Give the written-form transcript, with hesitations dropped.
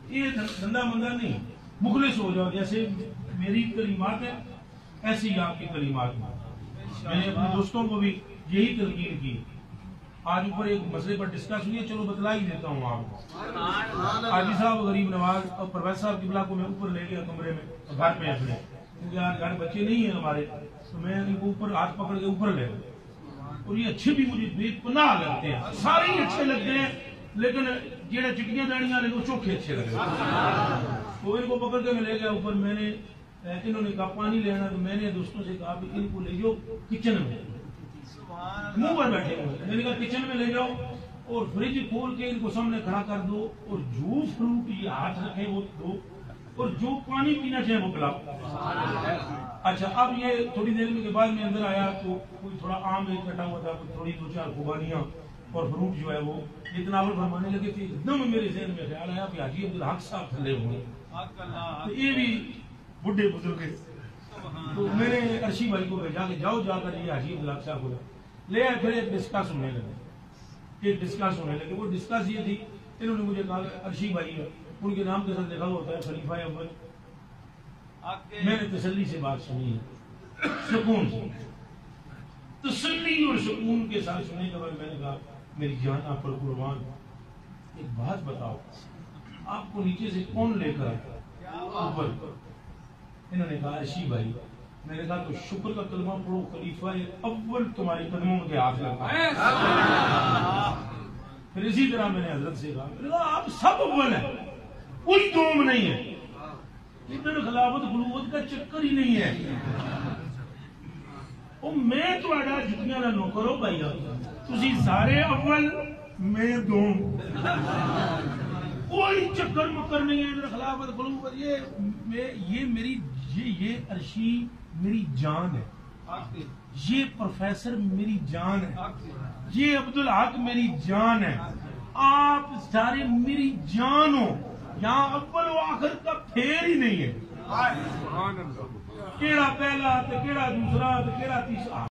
یہ دھندا مندہ نہیں، مخلص ہو جاؤ. جیسے میری کلمات ہے ایسی آپ کی کلمات ہیں. میں نے اپنے دوستوں کو بھی یہی تلقین کی. آج اوپر ایک مسئلے پر ڈسکس ہوئی ہے، چلو بتلا ہی دیتا ہوں آپ کو. حاجی صاحب غریب نواز اور پرویز صاحب قبلہ کو میں اوپر لے گیا کمرے میں گھر پہ اپنے، کیونکہ آج گھر بچے نہیں ہیں ہمارے، تو میں ان کو اوپر ہاتھ پکڑ کے اوپر لے گیا. اور یہ اچھے بھی مجھے بے پناہ لگتے ہیں، سارے ہی اچھے لگتے ہیں، لیکن جہاں چٹیاں داڑیاں والے وہ چوکھے اچھے لگتے ہیں. تو ان کو پکڑ کے میں لے گیا اوپر. میں نے انہوں نے کہا پانی لینا، تو میں نے دوستوں سے کہا کہ ان کو لے جاؤ کچن میں، منہ پر بیٹھے ہوئے. میں نے کہا کچن میں لے جاؤ اور فریج کھول کے ان کو سامنے کھڑا کر دو، اور جو فروٹ یہ ہاتھ رکھے وہ دو، اور جو پانی پینا چاہے وہ پلاؤ. اچھا اب یہ تھوڑی دیر کے بعد میں اندر آیا تو کوئی تھوڑا آم ایک کٹا ہوا تھا، کوئی تھوڑی دو چار خوبانیاں اور فروٹ جو ہے وہ اتناول فرمانے لگے تھے. ایک دم میرے ذہن میں خیال آیا کہ حاجی عبدالحق صاحب تھلے ہوئے، تو یہ بھی بڈھے بزرگ. تو میں نے ارشی بھائی کو بھیجا کہ جاؤ جا کر یہ حاجی عبدالحق صاحب کو لے آئے. پھر ایک ڈسکس ہونے لگے. وہ ڈسکس یہ تھی، انہوں نے مجھے کہا ارشی بھائی ہے، ان کے نام کے ساتھ لکھا ہوتا ہے خلیفہ اول. میں نے تسلی سے بات سنی ہے، سکون سے، تسلی اور سکون کے ساتھ سننے کے بعد میں نے کہا میری جان آپ پر قربان، ایک بات بتاؤ، آپ کو نیچے سے کون لے کر آیا اوپر؟ انہوں نے کہا ارشی بھائی. میں نے کہا تو شکر کا کلمہ پڑھو، خلیفہ اول تمہاری قدموں کے ہاتھ لگا. پھر اسی طرح میں نے حضرت سے کہا آپ سب اول ہیں، کوئی دوم نہیں ہے. ادھر خلافت خلوت کا چکر ہی نہیں ہے. میں تھوڑا جتنیاں نہ نوکر ہو بھائی، تسی سارے اول میں دوم، کوئی چکر مکر نہیں ہے. ادھر خلافت خلوت یہ میری یہ ارشی میری جان ہے، یہ پروفیسر میری جان ہے، یہ عبدالحق میری جان ہے. آپ سارے میری جان ہو، یہاں اول و آخر کا پھیر ہی نہیں ہے. کیڑا پہلا تو کیڑا دوسرا تو کیڑا تیسرا.